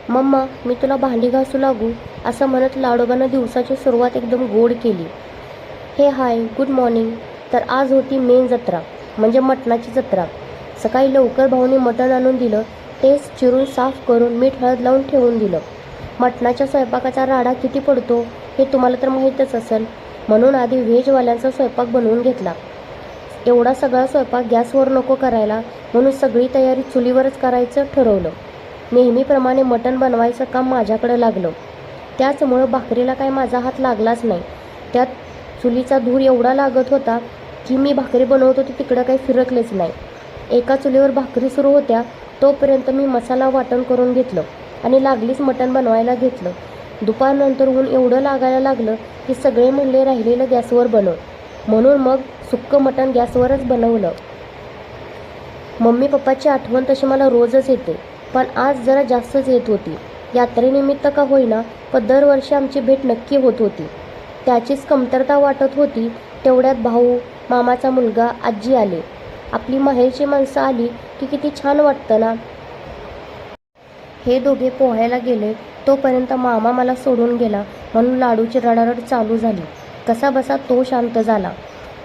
Mamma, मी तुला भांडी घासू लागू असं म्हणत लाडोबानं दिवसाची सुरुवात एकदम गोड केली. हे हाय, गुड मॉर्निंग. तर आज होती मेन जत्रा, म्हणजे मटणाची जत्रा. सकाळी लवकर भाऊने मटण आणून दिलं. तेच चिरून साफ करून मीठ हळद लावून ठेवून दिलं. मटणाच्या स्वयंपाकाचा राडा किती पडतो हे तुम्हाला तर माहीतच असेल, म्हणून आधी व्हेजवाल्यांचा स्वयंपाक बनवून घेतला. एवढा सगळा स्वयंपाक गॅसवर नको करायला, म्हणून सगळी तयारी चुलीवरच करायचं ठरवलं. नेहमीप्रमाणे मटण बनवायचं काम माझ्याकडे लागलं. त्याचमुळं भाकरीला काय माझा हात लागलाच नाही. त्यात चुलीचा धूर एवढा लागत होता की मी भाकरी बनवत होती तिकडं काही फिरकलेच नाही. एका चुलीवर भाकरी सुरू होत्या तोपर्यंत मी मसाला वाटण करून घेतलं आणि लागलीच मटण बनवायला घेतलं. दुपारनंतर ऊन एवढं लागायला लागलं की सगळे म्हणले राहिलेलं गॅसवर बनव, म्हणून मग सुक्कं मटण गॅसवरच बनवलं. मम्मी पप्पाची आठवण तशी मला रोजच येते, पण आज जरा जास्तच येत होती. यात्रेनिमित्त का होईना, पण दरवर्षी आमची भेट नक्की होत होती. त्याचीच कमतरता वाटत होती. तेवढ्यात भाऊ, मामाचा मुलगा, आजी आले. आपली माहेरची माणसं आली की किती छान वाटतं ना. हे दोघे पोहायला गेले तोपर्यंत मामा मला सोडून गेला, म्हणून लाडूची रडारड चालू झाली. कसाबसा तो शांत झाला.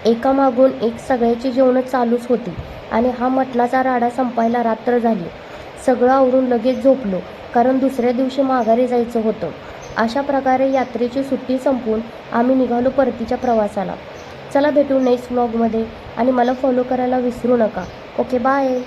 एकामागून एक सगळ्याची जेवणं चालूच होती आणि हा मटणाचा राडा संपायला रात्र झाली. सगळं आवरून लगेच झोपलो, कारण दुसऱ्या दिवशी माघारी जायचं होतं. अशा प्रकारे यात्रेची सुट्टी संपवून आम्ही निघालो परतीच्या प्रवासाला. चला भेटू नेक्स्ट व्लॉगमध्ये आणि मला फॉलो करायला विसरू नका. Okay, bye.